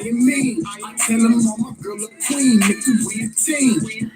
am mean. I tell them all my girl a queen, nigga, we a team.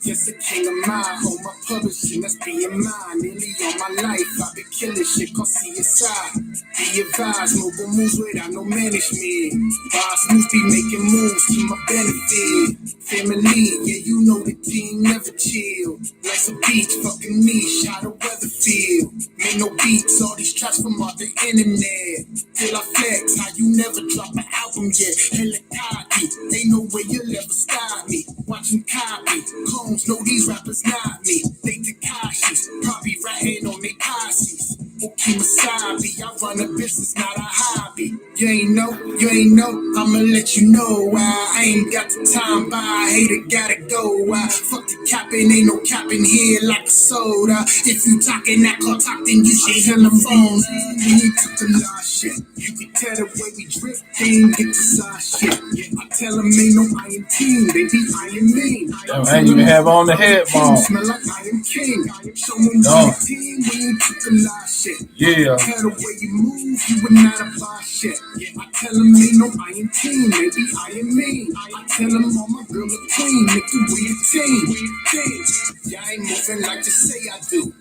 Yes, a king of mine, on my publishing, that's being mine. Nearly all my life, I've been killing shit called CSI. Be advised, mobile moves without no management. Boss moves be making moves to my benefit. Family, yeah, you know the team never chill. Life's a beach, fucking niche, how the weather feel. Made no beats, all these tracks from all the internet. Till I flex, how you never drop an album yet. Hella cocky, ain't no way you'll ever stop me. Watching copy, Combs know these rappers not me. They Takashis, probably ratting on they posses. Okay, Masabi, I run a business, not a hobby. You ain't know, I'ma let you know. I ain't got the time, but I hater gotta go. Fuck the capping, ain't no capping here like a soda. If you talking that car talk, then you should hear the phones. We need to the last shit. You can tell the way we drift, they ain't get the side shit. I tell them ain't no I am team, they be I am me. I ain't even have on the headphones. Smell like I am king. Show them no. Team, we ain't took the last shit. Yeah. Tell the way you move, you would not apply shit. I tell them ain't no I am team, maybe I am me. I tell them all my girl a queen, nigga, we a team. Yeah, I ain't moving like you say I do.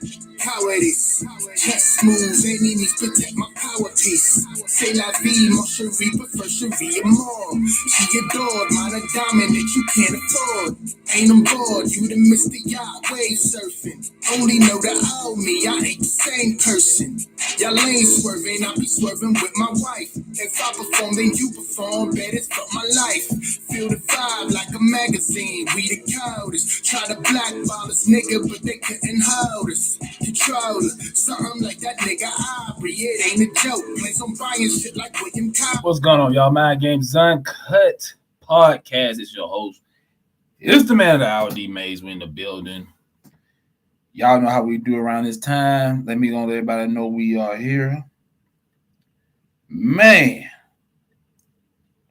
Cowardice, chest moves, enemies protect my power piece. Say la vie, mon chéri, prefer chéri and more. She adored, mine a diamond that you can't afford. Ain't on board, you the Mr. Yacht wave surfing. Only know the old me, I ain't the same person. Y'all ain't swerving, I be swerving with my wife. If I perform, then you perform, bet it's for my life. Feel the vibe like a magazine, we the coldest. Try to blackball us, nigga, but they couldn't hold us. Controller, something like that nigga Aubrey, it ain't a joke. Plays on buying shit like William Cobb. What's going on, y'all? Mind Games UNCUT podcast. It's your host. It's the man of the hour, D Mays. We in the building. Y'all know how we do around this time. Let everybody know we are here. Man.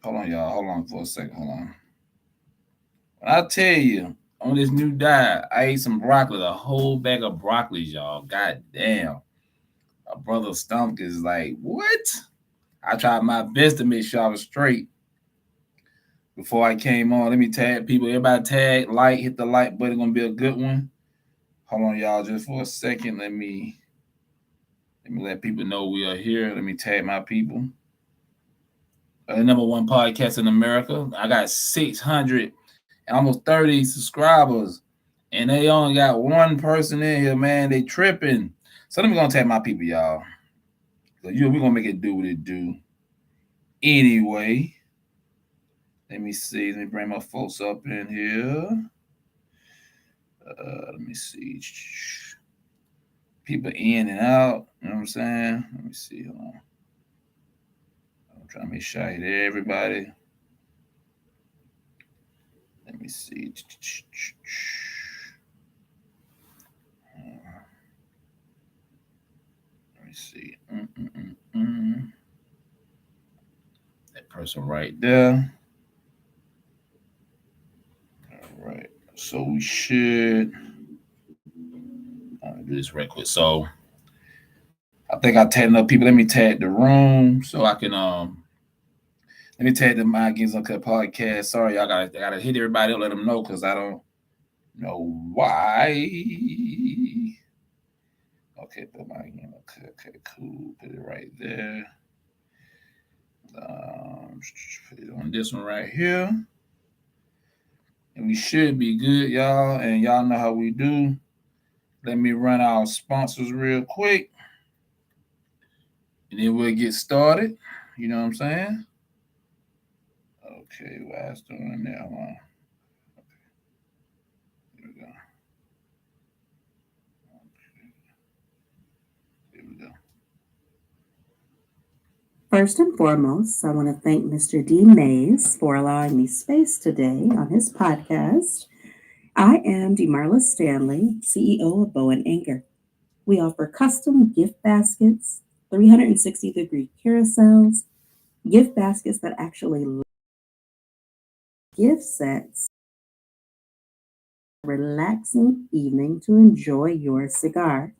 Hold on, y'all. Hold on for a second. Hold on. When I tell you, on this new diet, I ate some broccoli, a whole bag of broccoli, y'all. God damn. My brother's stomach is like, what? I tried my best to make sure I was straight. Before I came on, let me tag people. Everybody tag, like, hit the like button. Gonna be a good one. Hold on, y'all, just for a second. Let me let people know we are here. Let me tag my people. The number one podcast in America. I got 600 and almost 30 subscribers, and they only got one person in here, man. They tripping. So let me gonna tag my people, y'all. So we're gonna make it do what it do. Anyway, let me see. Let me bring my folks up in here. Let me see. People in and out. You know what I'm saying? Let me see. Hold on. I'm trying to make sure I hit everybody. Let me see. Let me see. That person right there. All right. So we should. I'm gonna do this right quick. So I think I tagged enough people. Let me tag the room so I can let me tag the Mind Games UNCUT podcast. Sorry, y'all gotta hit everybody up, let them know because I don't know why. Okay, put Mind Games UNCUT. Okay, cool. Put it right there. Put it on this one right here. And we should be good, y'all. And y'all know how we do. Let me run our sponsors real quick. And then we'll get started. You know what I'm saying? Okay, why it's doing that? Hold on. Okay. Here we go. Okay. Here we go. First and foremost, I want to thank Mr. D. Mays for allowing me space today on his podcast. I am DeMarla Stanley, CEO of Bowen Anchor. We offer custom gift baskets, 360-degree carousels, gift baskets that actually gift sets, a relaxing evening to enjoy your cigar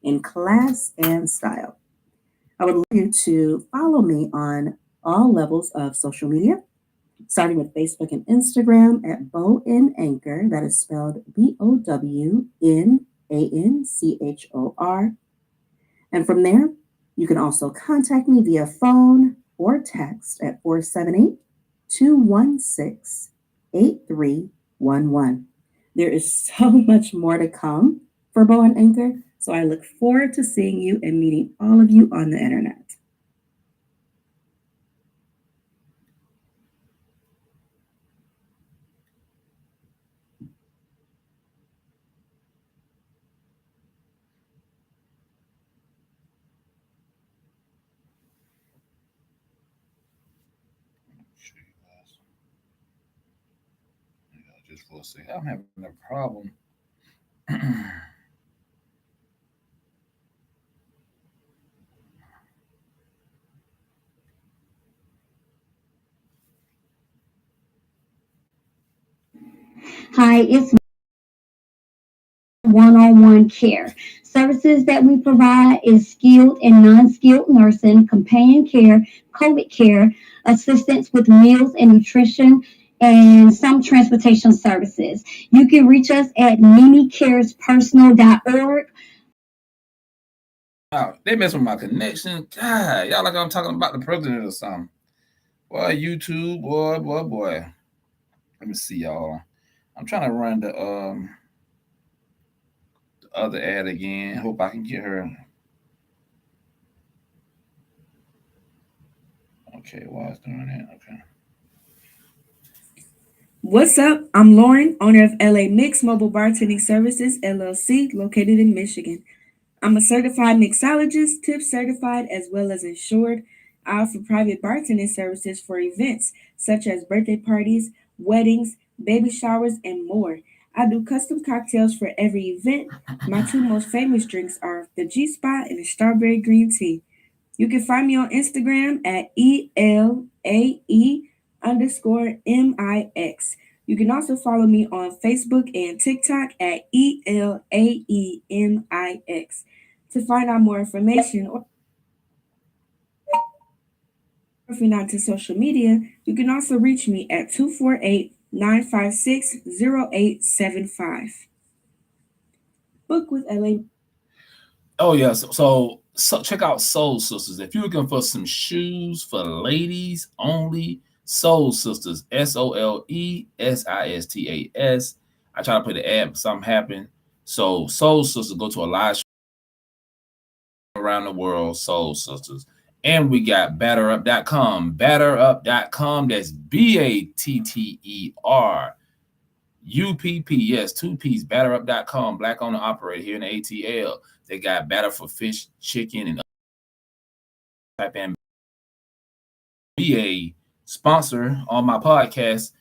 in class and style. I would like you to follow me on all levels of social media, starting with Facebook and Instagram at Bow and Anchor. That is spelled BOWNANCHOR. And from there, you can also contact me via phone or text at 478 216 8311. There is so much more to come for Bow and Anchor, so I look forward to seeing you and meeting all of you on the internet. Just for a second, I'm having a problem. Hi, it's one-on-one care. Services that we provide is skilled and non-skilled nursing, companion care, COVID care, assistance with meals and nutrition, and some transportation services. You can reach us at mimicarespersonal.org. Wow, they mess with my connection. God, y'all like I'm talking about the president or something. Boy, YouTube, boy. Let me see y'all. I'm trying to run the other ad again. Hope I can get her. Okay, why it's doing that? Okay. What's up? I'm Lauren, owner of LA Mix Mobile Bartending Services, LLC, located in Michigan. I'm a certified mixologist, tip certified, as well as insured. I offer private bartending services for events such as birthday parties, weddings, baby showers, and more. I do custom cocktails for every event. My two most famous drinks are the G Spot and the strawberry green tea. You can find me on Instagram at ELAE_MIX. You can also follow me on Facebook and TikTok at ELAEMIX. To find out more information, or if you're not to social media, you can also reach me at 248-956-0875. Book with LA. Oh yeah, so check out Soul Sisters. If you're looking for some shoes for ladies only, Soul Sisters, SOLESISTAS. I try to put the ad, but something happened. So Soul Sisters, go to a live show around the world, Soul Sisters. And we got batterup.com. Batterup.com. That's BATTER UPP. Yes, two P's. Batterup.com. Black owner operator here in the ATL. They got batter for fish, chicken, and type in be a sponsor on my podcast.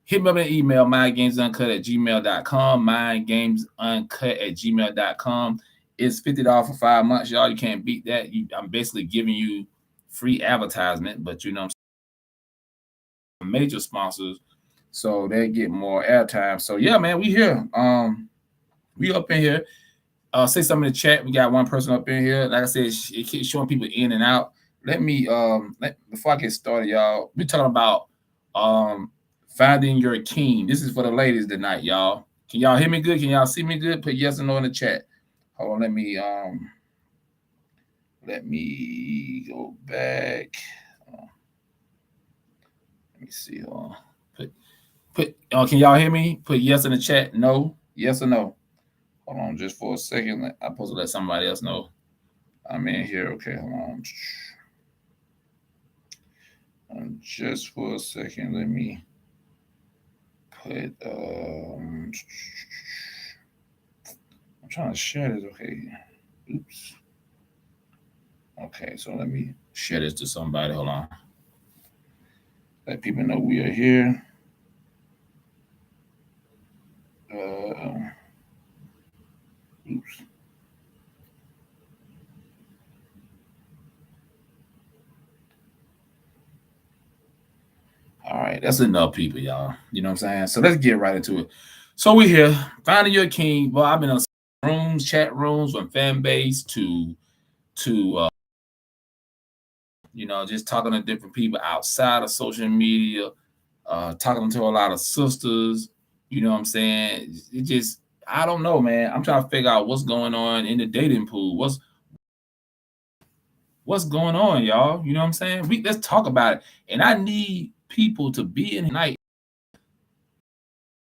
Hit me up an email, mindgamesuncut@gmail.com. Mindgamesuncut@gmail.com. It's $50 for 5 months, y'all. You can't beat that. I'm basically giving you free advertisement, but you know, major sponsors, so they get more airtime. So yeah, man, we here. We up in here. Say something in the chat. We got one person up in here. Like I said, it keeps showing people in and out. Let me before I get started, y'all. We talking about finding your king. This is for the ladies tonight, y'all. Can y'all hear me good? Can y'all see me good? Put yes or no in the chat. Hold on, let me go back. Let me see. Can y'all hear me? Put yes in the chat. No, yes or no. Hold on, just for a second. I'm supposed to let somebody else know I'm in here. Okay, hold on. Just for a second, let me put. I'm trying to share this. Okay. Oops. Okay, so let me share this to somebody. Hold on. Let people know we are here. Oops. All right, that's enough people, y'all. You know what I'm saying? So let's get right into it. So we're here, finding your king. Well, I've been on rooms, chat rooms, from fan base to just talking to different people outside of social media, talking to a lot of sisters. You know what I'm saying? It just, I don't know, man. I'm trying to figure out what's going on in the dating pool. What's going on, y'all? You know what I'm saying? Let's talk about it. And I need people to be in night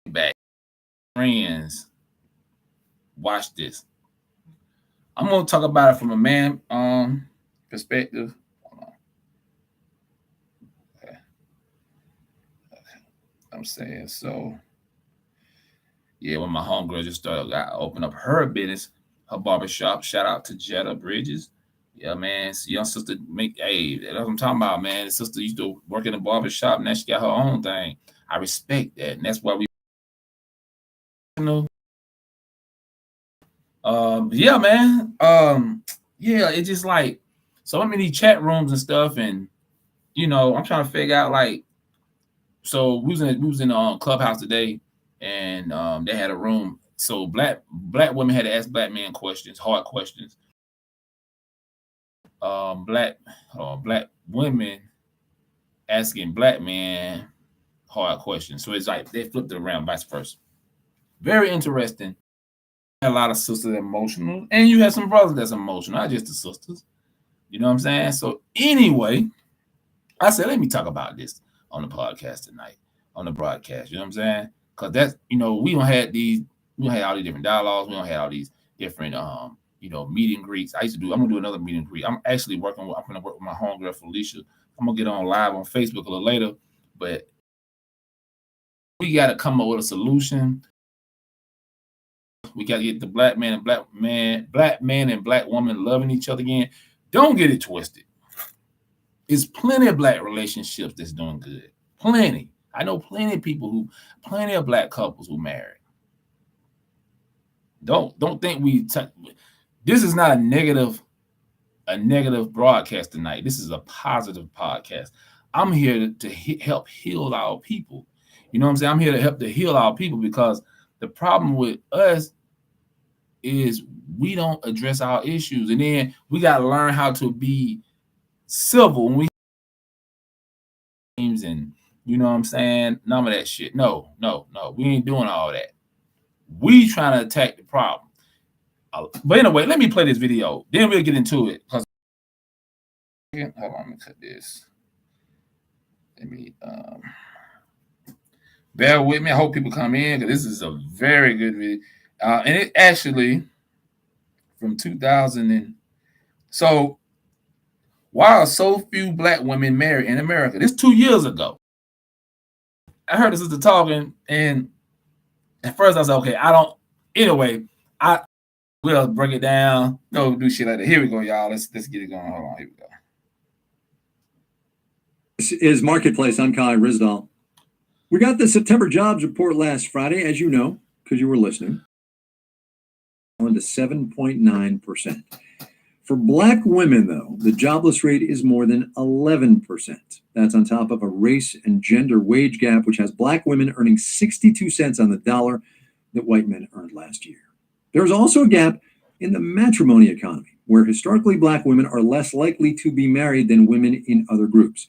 back. Friends, watch this. I'm gonna talk about it from a man perspective. Okay. I'm saying so. Yeah, when my homegirl just started, got open up her business, her barbershop. Shout out to Jetta Bridges. Yeah, man. Young sister hey, that's what I'm talking about, man. The sister used to work in a barbershop, now she got her own thing. I respect that. And that's why we, you know. Yeah, man. Yeah, it's just like, so I'm in these chat rooms and stuff, and I'm trying to figure out, like, so we was in Clubhouse today, and they had a room. So black women had to ask black men questions, hard questions. Black women asking black men hard questions. So it's like they flipped it around, vice versa. Very interesting. A lot of sisters emotional, and you have some brothers that's emotional, not just the sisters. You know what I'm saying? So anyway, I said, let me talk about this on the podcast tonight, on the broadcast. You know what I'm saying? Because that's, we don't have all these different dialogues. We don't have all these different, meet and greets. I'm going to do another meet and greet. I'm going to work with my homegirl, Felicia. I'm going to get on live on Facebook a little later. But we got to come up with a solution. We got to get the black man and black woman loving each other again. Don't get it twisted. There's plenty of black relationships that's doing good. Plenty. I know plenty of black couples who married. Don't think this is not a negative broadcast tonight. This is a positive podcast. I'm here to help heal our people. You know what I'm saying? I'm here to help to heal our people, because the problem with us is we don't address our issues, and then we got to learn how to be civil when we and you know what I'm saying? None of that shit. No. We ain't doing all that. We trying to attack the problem. But anyway, let me play this video. Then we'll get into it. Hold on, let me cut this. Let me bear with me. I hope people come in, because this is a very good video. And it actually from 2000 and so, why are so few black women married in America? This 2 years ago. I heard the sister talking, and at first I was like, okay, anyway, I will break it down. No, do shit like that. Here we go, y'all. Let's get it going. Hold on, here we go. This is Marketplace. I'm Kai Risdall. We got the September jobs report last Friday, as you know, because you were listening. On to 7.9%. For black women, though, the jobless rate is more than 11%. That's on top of a race and gender wage gap, which has black women earning 62 cents on the dollar that white men earned last year. There's also a gap in the matrimony economy, where historically black women are less likely to be married than women in other groups.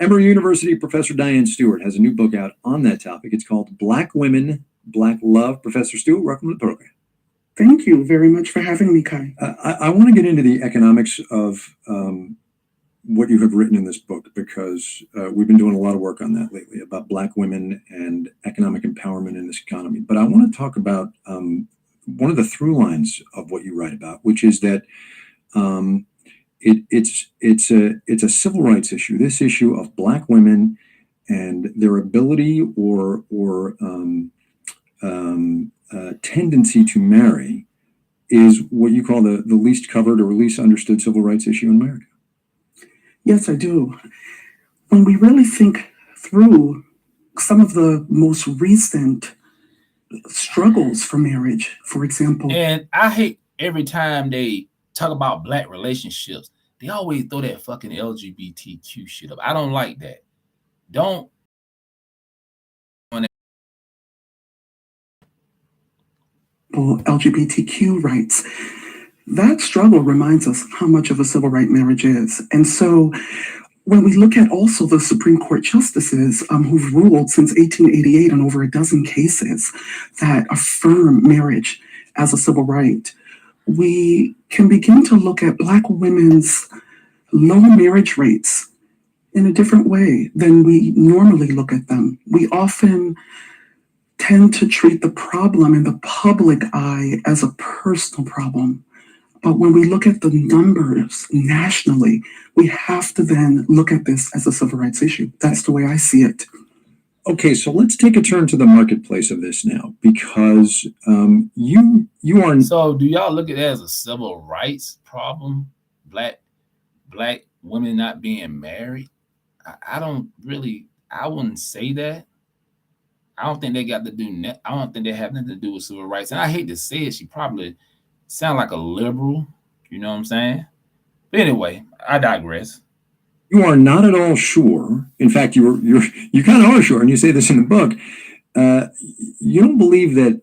Emory University professor Diane Stewart has a new book out on that topic. It's called Black Women, Black Love. Professor Stewart, welcome to the program. Thank you very much for having me, Kai. I want to get into the economics of what you have written in this book, because we've been doing a lot of work on that lately, about black women and economic empowerment in this economy. But I want to talk about one of the through lines of what you write about, which is that it's a civil rights issue. This issue of black women and their ability or tendency to marry is what you call the least covered or least understood civil rights issue in America. Yes, I do. When we really think through some of the most recent struggles for marriage, for example. And I hate every time they talk about black relationships, they always throw that fucking LGBTQ shit up. I don't like that. Don't. LGBTQ rights. That struggle reminds us how much of a civil right marriage is. And so when we look at also the Supreme Court justices who've ruled since 1888 on over a dozen cases that affirm marriage as a civil right, we can begin to look at Black women's low marriage rates in a different way than we normally look at them. We often tend to treat the problem in the public eye as a personal problem. But when we look at the numbers nationally, we have to then look at this as a civil rights issue. That's the way I see it. Okay, so let's take a turn to the marketplace of this now, because you are. So, do y'all look at it as a civil rights problem? Black women not being married? I don't really. I wouldn't say that. I don't think they got to do. I don't think they have nothing to do with civil rights. And I hate to say it, she probably sound like a liberal. You know what I'm saying? But anyway, I digress. You are not at all sure. In fact, you kind of are sure, and you say this in the book. You don't believe that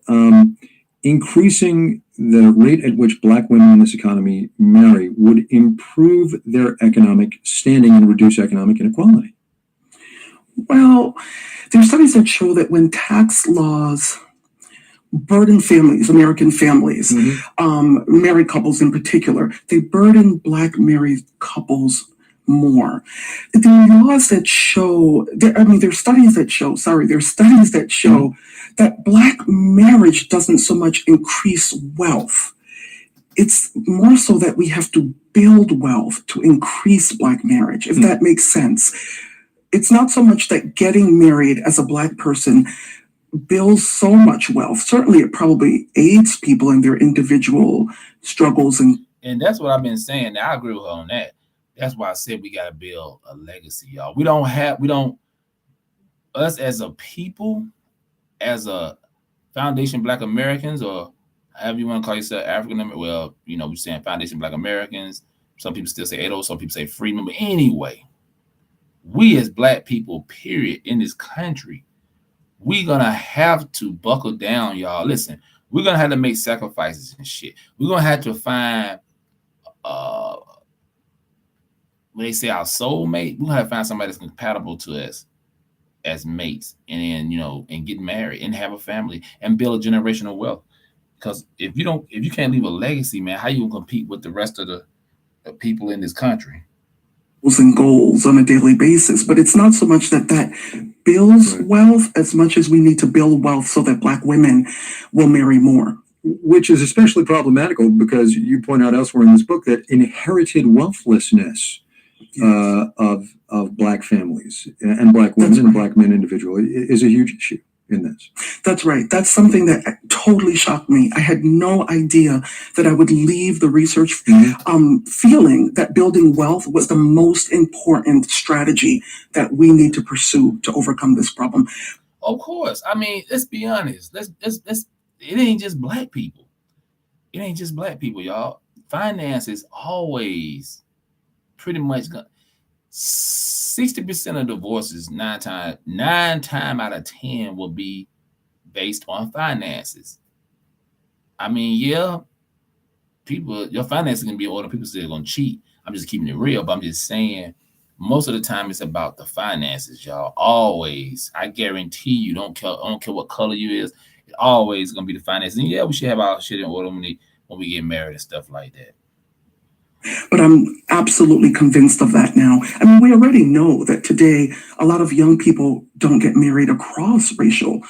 increasing the rate at which Black women in this economy marry would improve their economic standing and reduce economic inequality. Well, there are studies that show that when tax laws burden families, American families, married couples in particular, they burden Black married couples more. There are laws that show, there are studies that show that Black marriage doesn't so much increase wealth. It's more so that we have to build wealth to increase Black marriage, if that makes sense. It's not so much that getting married as a Black person builds so much wealth. Certainly, it probably aids people in their individual struggles. And that's what I've been saying. I agree with her on that. That's why I said we got to build a legacy, y'all. Us as a people, as a Foundation Black Americans, or however you want to call yourself, African American, well, we're saying Foundation Black Americans. Some people still say ADO, some people say freedom. But anyway, we as Black people, period, in this country, we're going to have to buckle down, y'all. Listen, we're going to have to make sacrifices and shit. We're going to have to find, when they say our soulmate, we're going to have to find somebody that's compatible to us as mates, and then, and get married and have a family and build a generational wealth. Because if you can't leave a legacy, man, how you going to compete with the rest of the people in this country? And goals on a daily basis, but it's not so much that builds wealth as much as we need to build wealth so that Black women will marry more. Which is especially problematical because you point out elsewhere in this book that inherited wealthlessness of Black families and Black women and Black men individually is a huge issue in this. That's right. That's something that totally shocked me. I had no idea that I would leave the research feeling that building wealth was the most important strategy that we need to pursue to overcome this problem. Of course. I mean, let's be honest. It ain't just Black people. It ain't just Black people, y'all. Finance is always pretty much 60% of divorces, nine times out of 10 will be based on finances. I mean, yeah, your finances can be in order. People still gonna cheat. I'm just keeping it real, but I'm just saying most of the time it's about the finances, y'all. Always. I guarantee you, I don't care what color you is, it's always gonna be the finances. And yeah, we should have our shit in order when we get married and stuff like that. But I'm absolutely convinced of that now. I mean, we already know that today a lot of young people don't get married across racial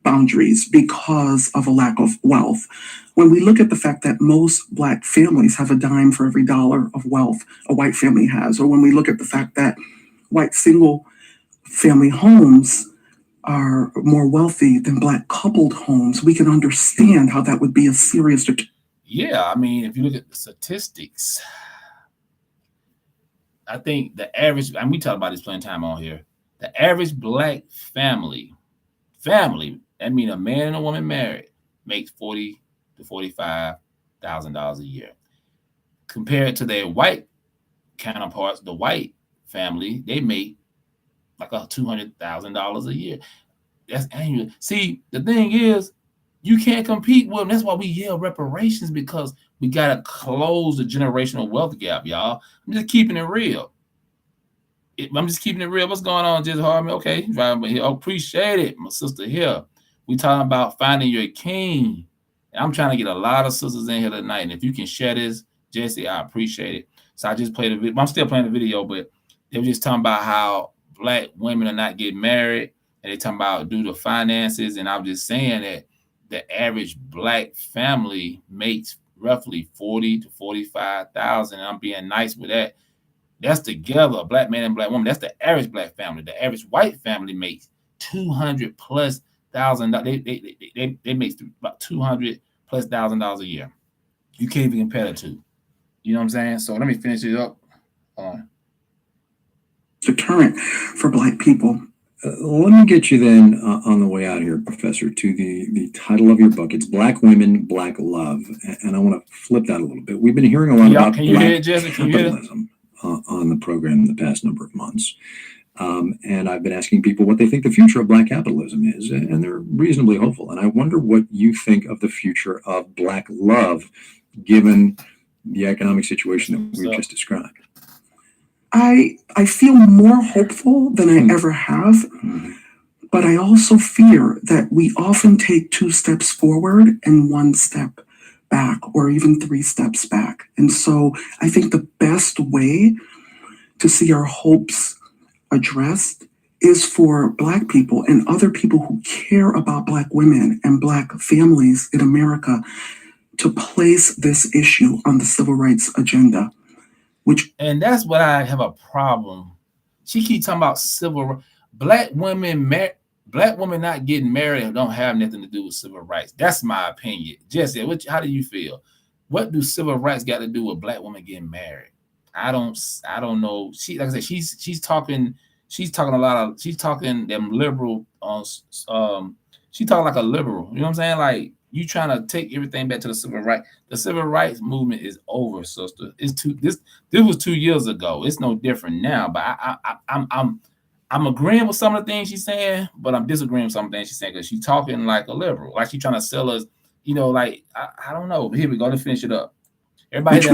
boundaries because of a lack of wealth. When we look at the fact that most Black families have a dime for every dollar of wealth a white family has, or when we look at the fact that white single family homes are more wealthy than Black coupled homes, we can understand how that would be a serious Yeah, I mean, if you look at the statistics, I think the average, and we talk about this plenty of time on here, the average Black family, that means a man and a woman married, makes $40,000 to $45,000 a year. Compared to their white counterparts, the white family, they make like $200,000 a year. That's annual. See, the thing is, you can't compete with them. That's why we yell reparations, because We got to close the generational wealth gap, y'all. I'm just keeping it real. What's going on, Just Harmon? Okay, driving here. Oh, appreciate it, my sister here. We talking about finding your king. And I'm trying to get a lot of sisters in here tonight. And if you can share this, Jesse, I appreciate it. So I just played a video. I'm still playing the video, but they were just talking about how Black women are not getting married. And they talking about due to finances. And I'm just saying that the average Black family makes roughly 40 to 45,000. And I'm being nice with that. That's together, a Black man and Black woman. That's the average Black family. The average white family makes $200,000+. They make about $200,000+ a year. You can't even compare the two. You know what I'm saying? So let me finish it up. Deterrent for Black people. Let me get you then on the way out here, Professor, to the title of your book. It's Black Women, Black Love. And I want to flip that a little bit. We've been hearing a lot about Black capitalism on the program in the past number of months. And I've been asking people what they think the future of Black capitalism is, and they're reasonably hopeful. And I wonder what you think of the future of Black love, given the economic situation that we've just described. I feel more hopeful than I ever have, but I also fear that we often take 2 steps forward and 1 step back, or even 3 steps back. And so I think the best way to see our hopes addressed is for Black people and other people who care about Black women and Black families in America to place this issue on the civil rights agenda. And that's what I have a problem. She keeps talking about civil rights. Black women not getting married don't have nothing to do with civil rights. That's my opinion. Jesse, how do you feel? What do civil rights got to do with Black women getting married? I don't know. She, like I said, she's talking them liberal she talking like a liberal. You know what I'm saying? Like, you trying to take everything back to the civil rights. The civil rights movement is over, sister. This was 2 years ago. It's no different now. But I'm agreeing with some of the things she's saying, but I'm disagreeing with some of the things she's saying because she's talking like a liberal, like she's trying to sell us. Like I don't know. But here we go. Let's finish it up. Everybody hit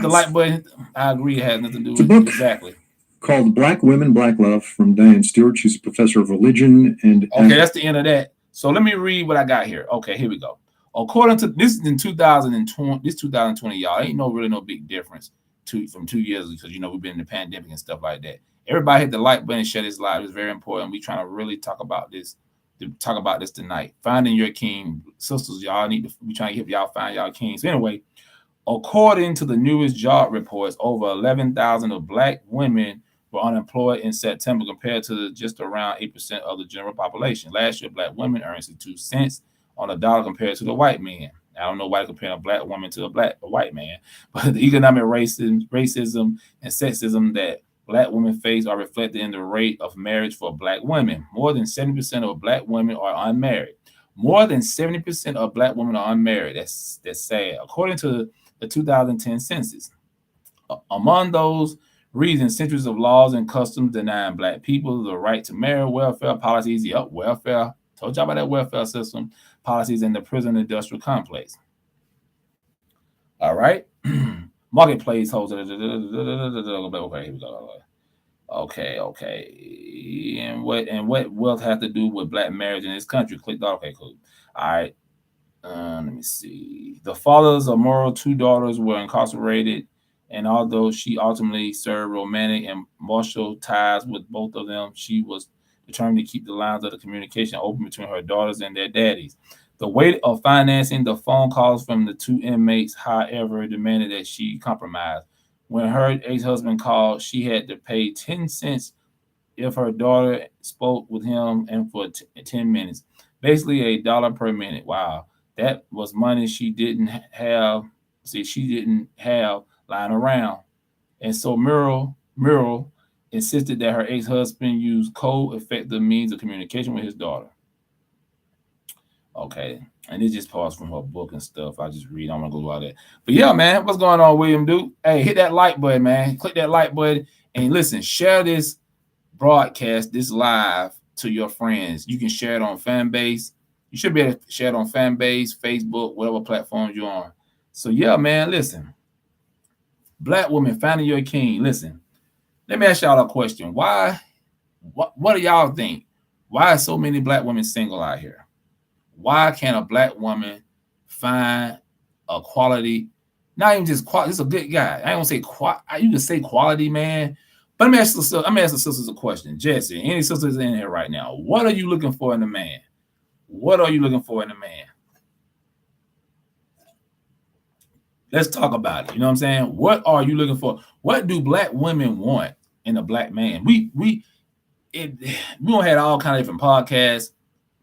the like button. I agree. It has nothing to do with it. Exactly. Called Black Women, Black Love from Diane Stewart. She's a professor of religion and. Okay, that's the end of that. So let me read what I got here. Okay, here we go. According to this is in 2020, this 2020, y'all, ain't really no big difference from 2 years because we've been in the pandemic and stuff like that. Everybody hit the like button and share this live. It's very important. We trying to really talk about this tonight. Finding your king, sisters. Y'all we trying to help y'all find y'all kings. So anyway, according to the newest job reports, over 11,000 of Black women were unemployed in September compared to just around 8% of the general population. Last year, Black women earned 62 cents on a dollar compared to the white man. I don't know why they're comparing a Black woman to a white man, but the economic racism and sexism that Black women face are reflected in the rate of marriage for Black women. More than 70% of Black women are unmarried. More than 70% of Black women are unmarried. That's sad. According to the 2010 census, among those reasons, centuries of laws and customs denying Black people the right to marry, welfare policies, welfare, told y'all about that welfare system, policies in the prison industrial complex. All right. Marketplace hosts. Okay, here we go. Okay. And what wealth has to do with Black marriage in this country? Click that. Okay, cool. All right. Let me see. The fathers of Murrow's 2 daughters were incarcerated, and although she ultimately served romantic and martial ties with both of them, she was determined to keep the lines of the communication open between her daughters and their daddies. The weight of financing the phone calls from the 2 inmates, however, demanded that she compromise. When her ex-husband called, she had to pay 10 cents if her daughter spoke with him and for 10 minutes. Basically $1 per minute. Wow. That was money she didn't have. She didn't have lying around. And so Muriel insisted that her ex-husband use code-effective means of communication with his daughter. Okay. And it just paused from her book and stuff. I just read. I'm going to go through all that. But yeah, man, what's going on, William Duke? Hey, hit that like button, man. Click that like button. And listen, share this broadcast, this live to your friends. You can share it on Fanbase. You should be able to share it on Fanbase, Facebook, whatever platforms you're on. So yeah, man, listen. Black women finding your king. Listen, let me ask y'all a question. Why? What do y'all think? Why are so many black women single out here? Why can't a black woman find a quality, not even just quality, just a good guy? I don't say you can say quality, man. But let me ask the sisters a question. Jesse, any sisters in here right now? What are you looking for in a man? What are you looking for in a man? Let's talk about it. You know what I'm saying? What are you looking for? What do black women want in a black man? We don't had all kind of different podcasts,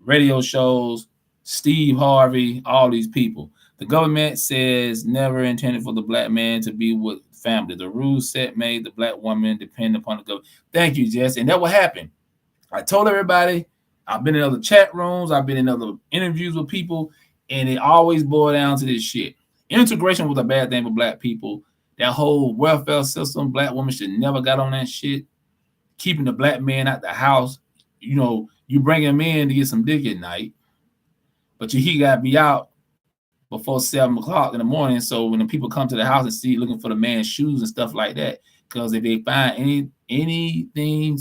radio shows, Steve Harvey, all these people. The government says never intended for the black man to be with family. The rules set made the black woman depend upon the government. Thank you, Jess. And that will happen. I told everybody, I've been in other chat rooms, I've been in other interviews with people, and it always boiled down to this shit. Integration was a bad thing for black people. That whole welfare system, black women should never got on that shit. Keeping the black man out the house, you know, you bring him in to get some dick at night, but he got to be out before 7 o'clock in the morning. So when the people come to the house and see looking for the man's shoes and stuff like that, because if they find anything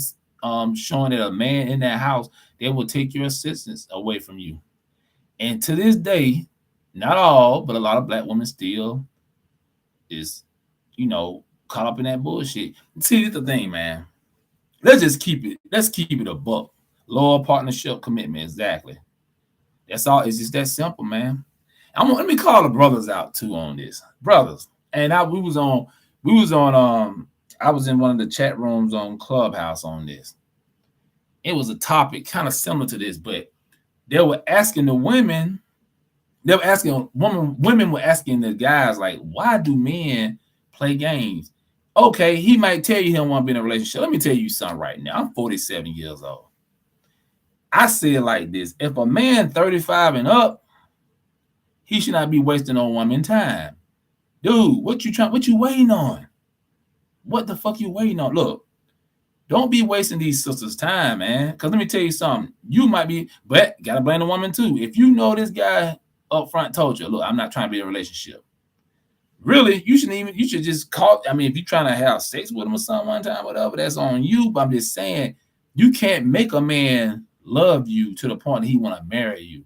showing that a man in that house, they will take your assistance away from you. And to this day, not all, but a lot of black women still is, caught up in that bullshit. See, this is the thing, man. Let's keep it a buck. Loyal partnership commitment, exactly. That's all. It's just that simple, man. Let me call the brothers out too on this, brothers. And I was in one of the chat rooms on Clubhouse on this. It was a topic kind of similar to this, but they were asking the women. Women were asking the guys, like, why do men play games? Okay, he might tell you he don't want to be in a relationship. Let me tell you something right now. I'm 47 years old. I say it like this. If a man 35 and up, he should not be wasting on woman time. Dude, what you waiting on? What the fuck you waiting on? Look, don't be wasting these sisters' time, man. Because let me tell you something. You might be, but gotta blame the woman too. If you know this guy up front told you, look, I'm not trying to be in a relationship. Really, you should just call. I mean, if you're trying to have sex with him or something one time, whatever, that's on you. But I'm just saying, you can't make a man love you to the point that he want to marry you.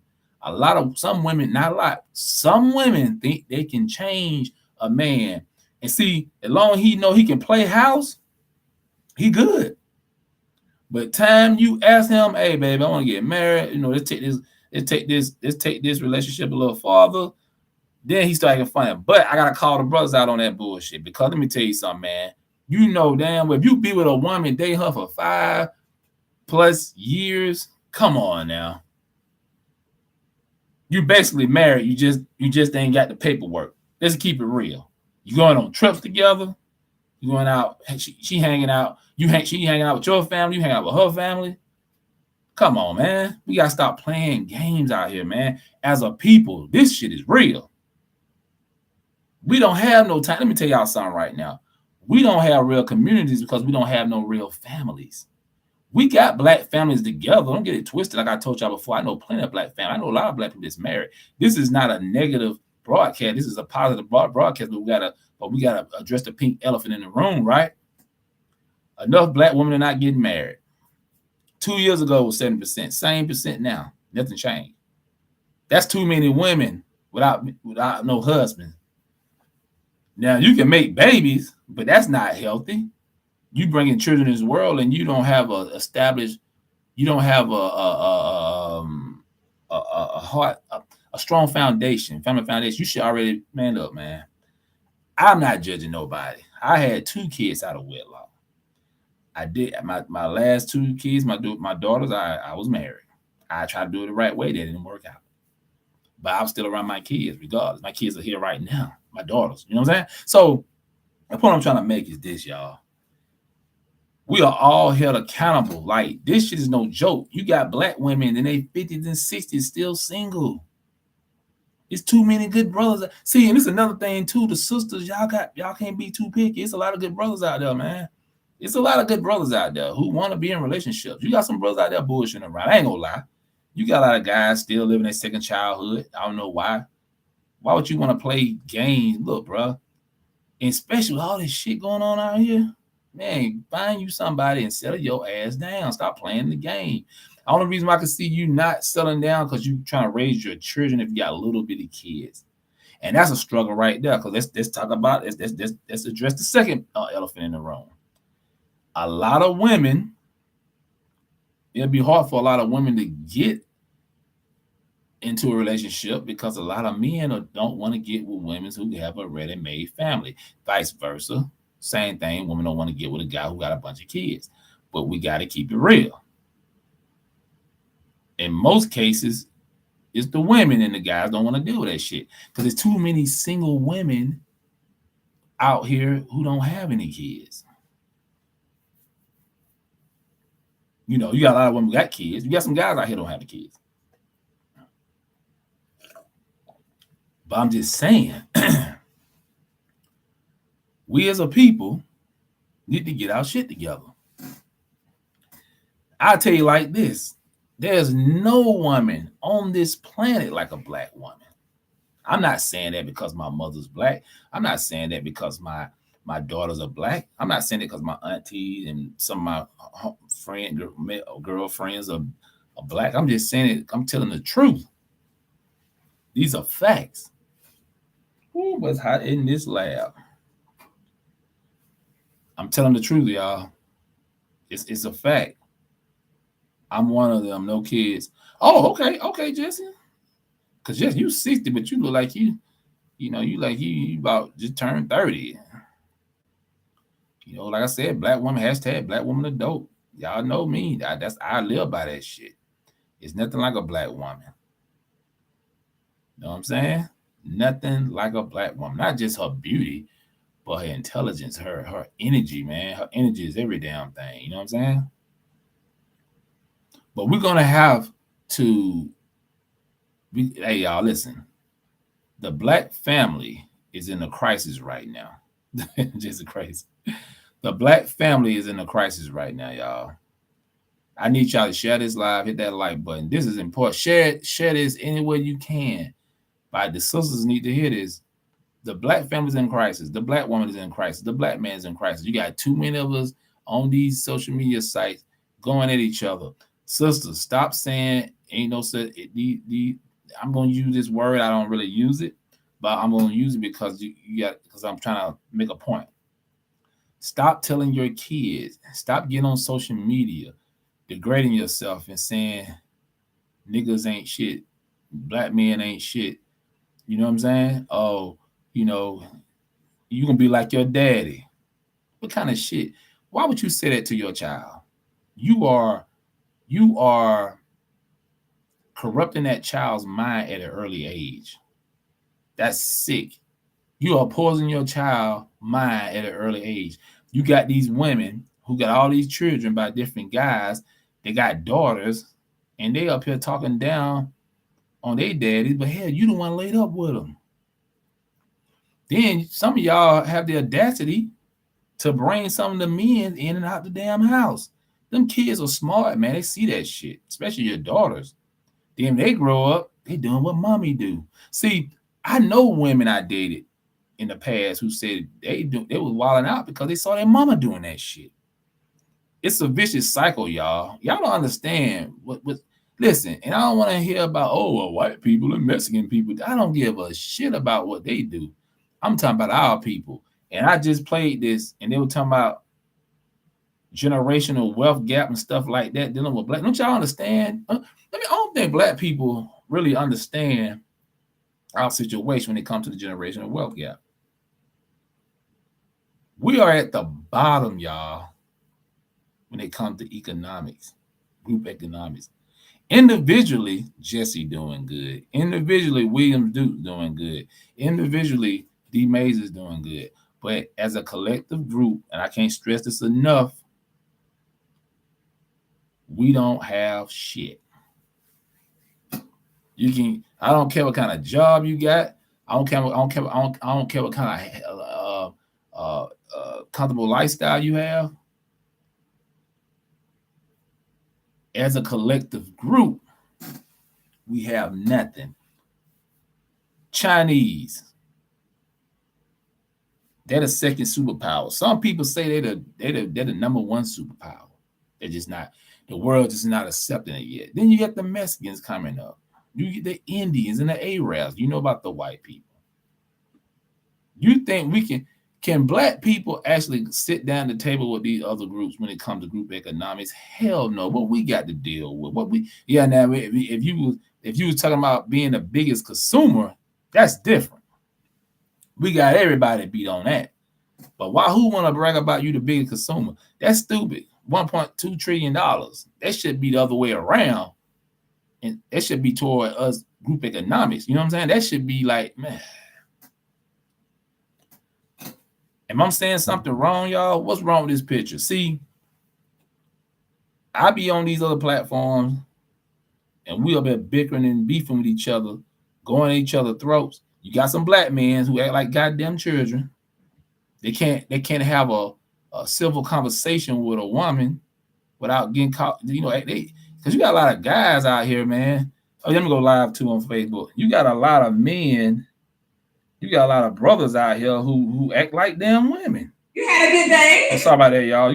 Some women, not a lot, some women think they can change a man. And see, as long as he know he can play house, he good. But time you ask him, hey, baby, I want to get married, let's take this relationship a little farther. Then he started getting funny. But I gotta call the brothers out on that bullshit, because let me tell you something, man. You know damn well if you be with a woman, date her for 5+ years, come on now. You basically married. You just ain't got the paperwork. Let's keep it real. You going on trips together. You going out. She hanging out. She hanging out with your family. You hang out with her family. Come on, man. We gotta stop playing games out here, man. As a people, this shit is real. We don't have no time. Let me tell y'all something right now. We don't have real communities because we don't have no real families. We got black families together. Don't get it twisted. Like I told y'all before, I know plenty of black families. I know a lot of black people that's married. This is not a negative broadcast. This is a positive broadcast, but we gotta address the pink elephant in the room, right? Enough black women are not getting married. 2 years ago it was 7%. Same percent now. Nothing changed. That's too many women without no husband. Now, you can make babies, but that's not healthy. You bringing children in this world and you don't have a strong foundation, family foundation. You should already man up, man. I'm not judging nobody. I had 2 kids out of wedlock. I did my last 2 kids, my daughters, I was married. I tried to do it the right way. That didn't work out. But I was still around my kids regardless. My kids are here right now. My daughters, you know what I'm saying? So the point I'm trying to make is this, y'all. We are all held accountable. Like, this shit is no joke. You got black women in their 50s and 60s still single. It's too many good brothers. See, and this is another thing too. The sisters, y'all can't be too picky. It's a lot of good brothers out there, man. It's a lot of good brothers out there who want to be in relationships. You got some brothers out there bullshitting around. I ain't gonna lie. You got a lot of guys still living their second childhood. I don't know why. Why would you want to play games? Look, bro, and especially with all this shit going on out here, man, find you somebody and settle your ass down. Stop playing the game. The only reason why I can see you not settling down because you trying to raise your children if you got little bitty kids. And that's a struggle right there. Because let's talk about it. Let's address the second elephant in the room. A lot of women, it'll be hard for a lot of women to get into a relationship because a lot of men don't want to get with women who have a ready-made family. Vice versa. Same thing. Women don't want to get with a guy who got a bunch of kids. But we got to keep it real. In most cases, it's the women and the guys don't want to deal with that shit because there's too many single women out here who don't have any kids. You know, you got a lot of women who got kids. You got some guys out here who don't have the kids. But I'm just saying, we as a people need to get our shit together. I'll tell you like this. There's no woman on this planet like a black woman. I'm not saying that because my mother's black. I'm not saying that because my daughters are black. I'm not saying it because my aunties and some of my girlfriends are black. I'm just saying it. I'm telling the truth. These are facts. Ooh, but it's hot in this lab. I'm telling the truth, y'all. It's a fact. I'm one of them. No kids. Oh, okay, Jesse. Cause Jesse, you 60, but you look like you about just turned 30. You know, like I said, black woman hashtag black woman adult. Y'all know me. I live by that shit. It's nothing like a black woman. You know what I'm saying? Nothing like a black woman. Not just her beauty, but her intelligence, her energy, man. Her energy is every damn thing. You know what I'm saying? But we're gonna have to hey, y'all, listen. The black family is in a crisis right now. Just crazy. The black family is in a crisis right now, y'all. I need y'all to share this live, hit that like button. This is important. Share this any way you can. The sisters need to hear this. The black family's in crisis. The black woman is in crisis. The black man is in crisis. You got too many of us on these social media sites going at each other. Sisters, stop saying ain't no such. I'm gonna use this word. I don't really use it, but I'm gonna use it because because I'm trying to make a point. Stop telling your kids. Stop getting on social media, degrading yourself and saying niggas ain't shit, black men ain't shit. You know what I'm saying? Oh, you know, you gonna be like your daddy. What kind of shit? Why would you say that to your child? You are corrupting that child's mind at an early age. That's sick. You are poisoning your child's mind at an early age. You got these women who got all these children by different guys. They got daughters, and they up here talking down on their daddies, but hell, you the one laid up with them. Then some of y'all have the audacity to bring some of the men in and out the damn house. Them kids are smart, man. They see that shit, especially your daughters. Then they grow up, they doing what mommy do. See, I know women I dated in the past who said they was wilding out because they saw their mama doing that shit. It's a vicious cycle, y'all. Y'all don't understand what listen, and I don't want to hear about white people and Mexican people. I don't give a shit about what they do. I'm talking about our people. And I just played this, and they were talking about generational wealth gap and stuff like that, dealing with black. Don't y'all understand? I don't think black people really understand our situation when it comes to the generational wealth gap. We are at the bottom, y'all, when it comes to economics, group economics. Individually, Jesse doing good. Individually, William Duke doing good. Individually, D. Mays is doing good. But as a collective group, and I can't stress this enough, we don't have shit. I don't care what kind of job you got. I don't care what kind of comfortable lifestyle you have. As a collective group, we have nothing. Chinese. They're the second superpower. Some people say they're the number one superpower. They're just not. The world is not accepting it yet. Then you get the Mexicans coming up. You get the Indians and the Arabs. You know about the white people. You think we can black people actually sit down at the table with these other groups when it comes to group economics? Hell no. What we got to deal with? Now if you was talking about being the biggest consumer, that's different. We got everybody beat on that. But who want to brag about you the biggest consumer? That's stupid. $1.2 trillion. That should be the other way around. And that should be toward us group economics. You know what I'm saying? That should be like, man. Am I saying something wrong, y'all? What's wrong with this picture? See, I be on these other platforms and we up there bickering and beefing with each other, going at each other's throats. You got some black men who act like goddamn children. They can't have a civil conversation with a woman without getting caught. You know, because you got a lot of guys out here, man. Oh, let me go live too on Facebook. You got a lot of men. You got a lot of brothers out here who act like damn women. You had a good day. Oh, sorry about that, y'all.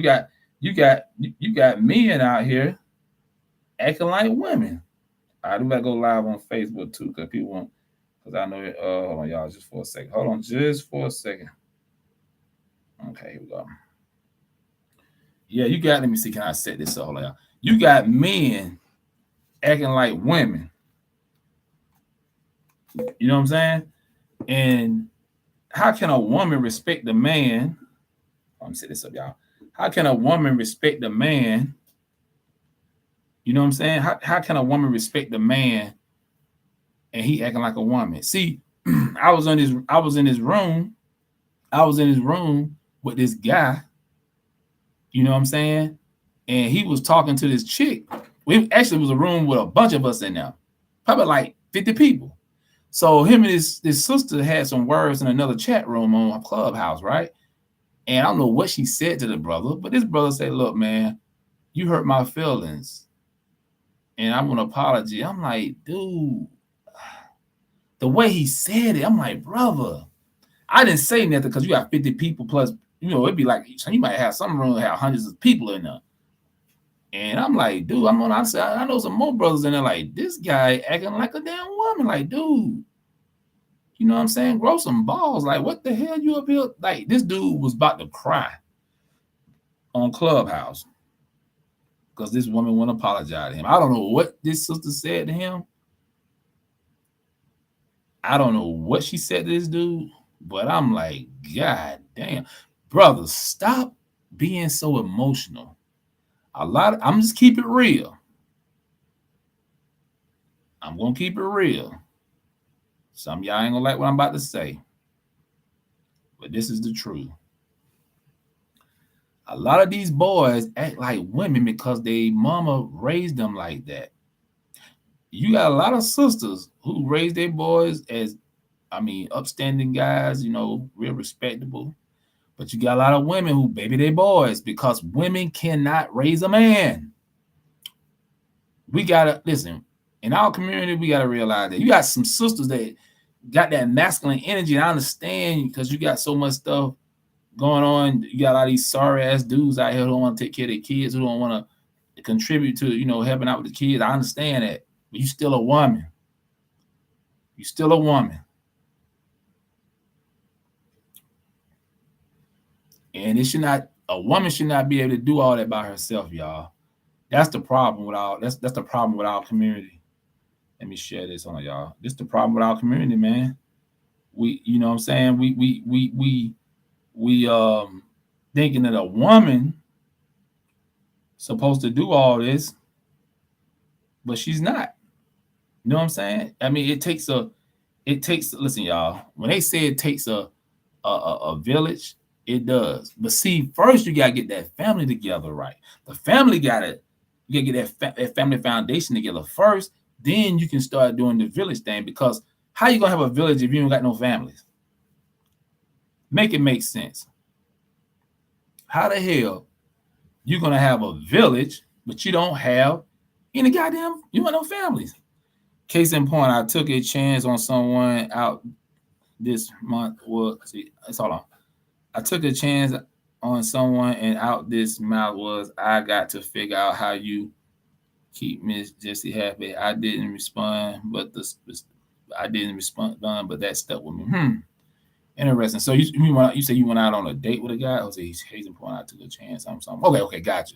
You got men out here acting like women. I do gotta go live on Facebook too, because people want. Because I know it. Hold on, y'all, just for a second. Hold on, just for a second. Okay, here we go. Yeah, you got. Let me see. Can I set this up? Hold on, y'all. You got men acting like women. You know what I'm saying? And how can a woman respect the man? Let me set this up, y'all. How can a woman respect the man? You know what I'm saying? How can a woman respect the man and he acting like a woman? See, I was in his room with this guy. You know what I'm saying? And he was talking to this chick. We actually was a room with a bunch of us in there, probably like 50 people. So him and his sister had some words in another chat room on Clubhouse, right? And I don't know what she said to the brother, but this brother said, "Look, man, you hurt my feelings, and I want to apologize." I'm like, dude, the way he said it, I'm like, brother, I didn't say nothing because you got 50 people plus, you know, it'd be like, you might have some room that have hundreds of people in there. And I'm like, dude, I know some more brothers in there like, this guy acting like a damn woman. Like, dude, you know what I'm saying? Grow some balls. Like, what the hell you up here? Like, this dude was about to cry on Clubhouse because this woman wouldn't apologize to him. I don't know what this sister said to him. I don't know what she said to this dude, but I'm like, God damn. Brother, stop being so emotional. I'm just keep it real. I'm gonna keep it real. Some of y'all ain't gonna like what I'm about to say, but this is the truth. A lot of these boys act like women because they mama raised them like that. You got a lot of sisters who raised their boys as, upstanding guys, you know, real respectable. But you got a lot of women who baby their boys because women cannot raise a man. We gotta listen. In our community, we gotta realize that you got some sisters that got that masculine energy. And I understand because you got so much stuff going on. You got a lot of these sorry ass dudes out here who don't want to take care of their kids, who don't want to contribute to, you know, helping out with the kids. I understand that, but you still a woman. You still a woman. And a woman should not be able to do all that by herself, y'all. That's the problem with that's the problem with our community. Let me share this on y'all. This is the problem with our community, man. We, you know what I'm saying? We thinking that a woman supposed to do all this, but she's not. You know what I'm saying? I mean, it takes listen, y'all, when they say it takes a village, it does. But see, first you gotta get that family together right. The family you gotta get that family foundation together first. Then you can start doing the village thing, because how you gonna have a village if you don't got no families? Make it make sense. How the hell you gonna have a village but you don't have any you want no families? Case in point, I took a chance on someone out this month. Well, see, it's hold on. I took a chance on someone, and out this month was I got to figure out how you keep Miss Jessie happy. I didn't respond, but but that stuck with me. Interesting. So you say you went out on a date with a guy? Or say case in point, I took a chance on something. Okay, gotcha.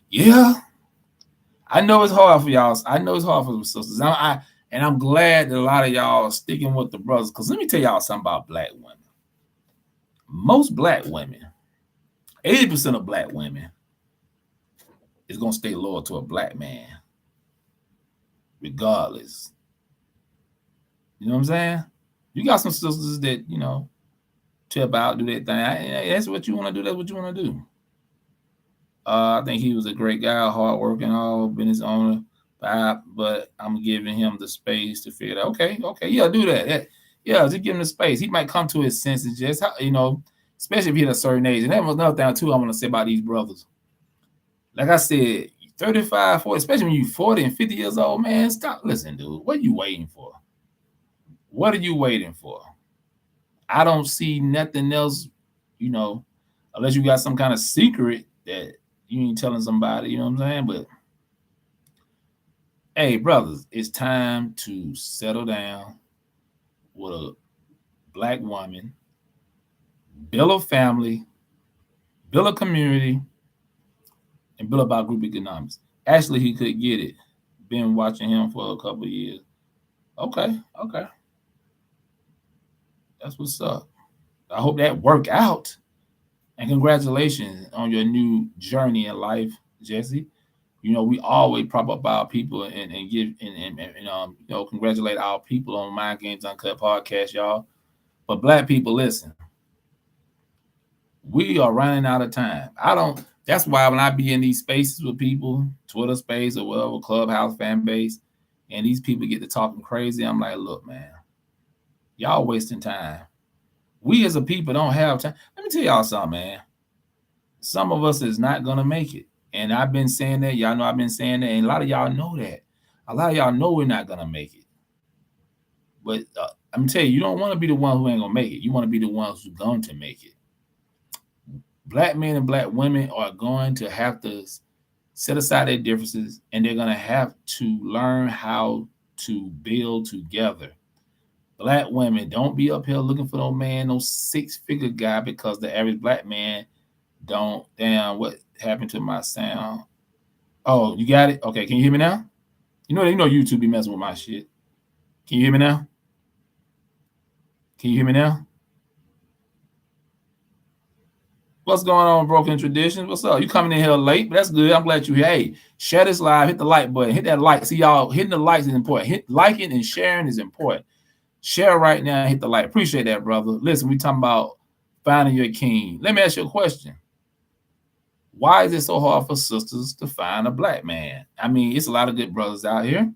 Yeah, I know it's hard for y'all. I know it's hard for the sisters. And I'm glad that a lot of y'all are sticking with the brothers. Because let me tell y'all something about black women. Most black women, 80% of black women is going to stay loyal to a black man. Regardless. You know what I'm saying? You got some sisters that, tip out, do that thing. That's what you want to do. That's what you want to do. I think he was a great guy, hardworking, all business owner. But I'm giving him the space to figure out, okay, yeah, do that. Yeah, just give him the space. He might come to his senses, just especially if he's at a certain age. And that was another thing too I want to say about these brothers. Like I said, 35, 40, especially when you're 40 and 50 years old, man, stop. Listen, dude, what are you waiting for? What are you waiting for? I don't see nothing else, unless you got some kind of secret that you ain't telling somebody, you know what I'm saying? But hey, brothers, it's time to settle down with a black woman, build a family, build a community, and build about group economics. Actually, he could get it. Been watching him for a couple of years. Okay. That's what's up. I hope that worked out. And congratulations on your new journey in life, Jesse. We always prop up our people and give and congratulate our people on Mind Games Uncut podcast, y'all. But black people, listen. We are running out of time. That's why when I be in these spaces with people, Twitter space or whatever, Clubhouse fan base, and these people get to talking crazy, I'm like, look, man, y'all wasting time. We as a people don't have time. Let me tell y'all something, man. Some of us is not gonna make it. And I've been saying that. Y'all know I've been saying that. And a lot of y'all know that. A lot of y'all know we're not gonna make it. But I'm telling you, you don't want to be the one who ain't gonna make it. You want to be the ones who's going to make it. Black men and black women are going to have to set aside their differences, and they're gonna have to learn how to build together. Black women, don't be up here looking for no man, no six-figure guy, because the average black man don't. Damn, what happened to my sound? Oh, you got it? Okay, can you hear me now? You know YouTube be messing with my shit. Can you hear me now? Can you hear me now? What's going on, Broken Traditions? What's up? You coming in here late, but that's good. I'm glad you here. Hey, share this live. Hit the like button. Hit that like. See, y'all, hitting the likes is important. Liking and sharing is important. Share right now and hit the like. Appreciate that, brother. Listen, we talking about finding your king. Let me ask you a question. Why is it so hard for sisters to find a black man? I mean, it's a lot of good brothers out here.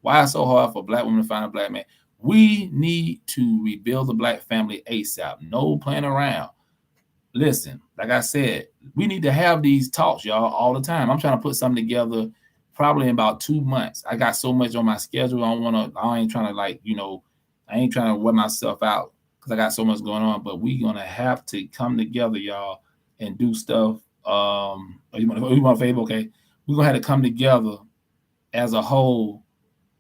Why is it so hard for black women to find a black man? We need to rebuild the black family ASAP. No playing around. Listen, like I said, we need to have these talks, y'all, all the time. I'm trying to put something together probably in about 2 months. I got so much on my schedule. I ain't trying to wear myself out because I got so much going on. But we're gonna have to come together, y'all, and do stuff. You want a favor? Okay, we're gonna have to come together as a whole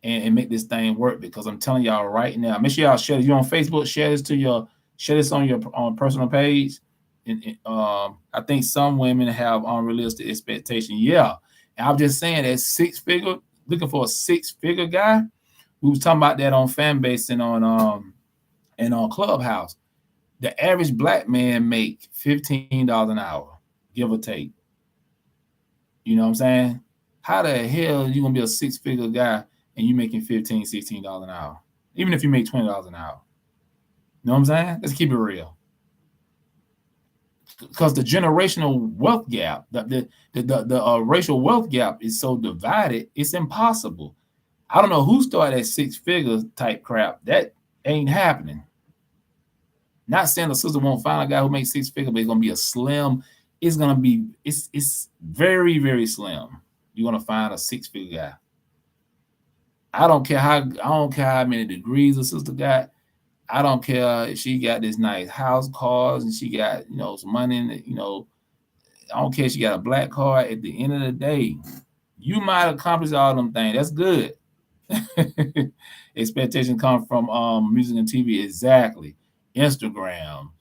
and make this thing work, because I'm telling y'all right now, make sure y'all share this. You're on Facebook, share this on your personal page. And I think some women have unrealistic expectations. Yeah. And I'm just saying that looking for a six-figure guy. We was talking about that on Fanbase and on Clubhouse. The average black man make $15 an hour, give or take. You know what I'm saying? How the hell are you gonna be a six-figure guy and you making $15, $16 an hour? Even if you make $20 an hour. You know what I'm saying? Let's keep it real. Because the generational wealth gap, the racial wealth gap is so divided, it's impossible. I don't know who started that six-figure type crap. That ain't happening. Not saying the sister won't find a guy who makes six-figure, but it's gonna be a slim. It's very, very slim. You're gonna find a six-figure guy. I don't care how many degrees a sister got. I don't care if she got this nice house, cars, and she got some money in it. I don't care if she got a black card. At the end of the day, you might accomplish all them things. That's good. Expectation come from music and TV. Exactly. Instagram,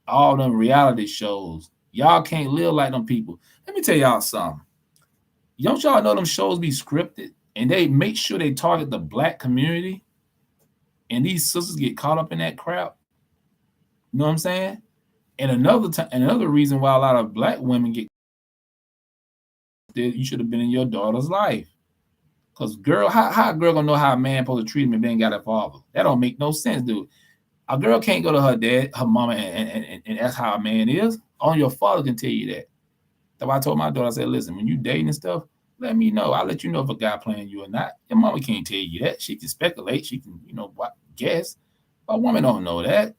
all them reality shows. Y'all can't live like them people. Let me tell y'all something. Don't y'all know them shows be scripted and they make sure they target the black community, and these sisters get caught up in that crap? You know what I'm saying? And another reason why a lot of black women get, you should have been in your daughter's life. Cause girl, how a girl gonna know how a man supposed to treat him if they ain't got a father? That don't make no sense, dude. A girl can't go to her dad, her mama, and ask how a man is. Only your father can tell you that. That's why I told my daughter, I said, listen, when you dating and stuff, let me know. I'll let you know if a guy playing you or not. Your mama can't tell you that. She can speculate. She can, guess. A woman don't know that.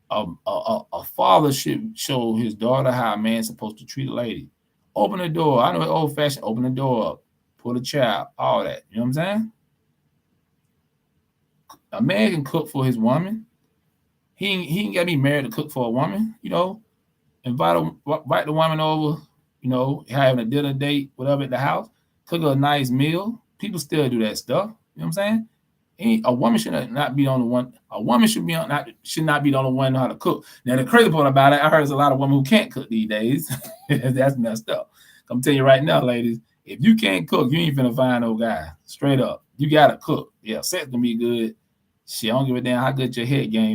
A father should show his daughter how a man's supposed to treat a lady. Open the door. I know it's old fashioned. Open the door up. Put a child. All that. You know what I'm saying? A man can cook for his woman. He ain't got to be married to cook for a woman. Invite the woman over. Having a dinner date, whatever at the house. Cook her a nice meal. People still do that stuff. You know what I'm saying? A woman should not be the only one. A woman should not be the only one know how to cook. Now the crazy part about it, I heard there's a lot of women who can't cook these days. That's messed up. I'm telling you right now, ladies, if you can't cook, you ain't finna find no guy. Straight up, you gotta cook. Yeah, sex can be good. Shit, I don't give a damn how good your head game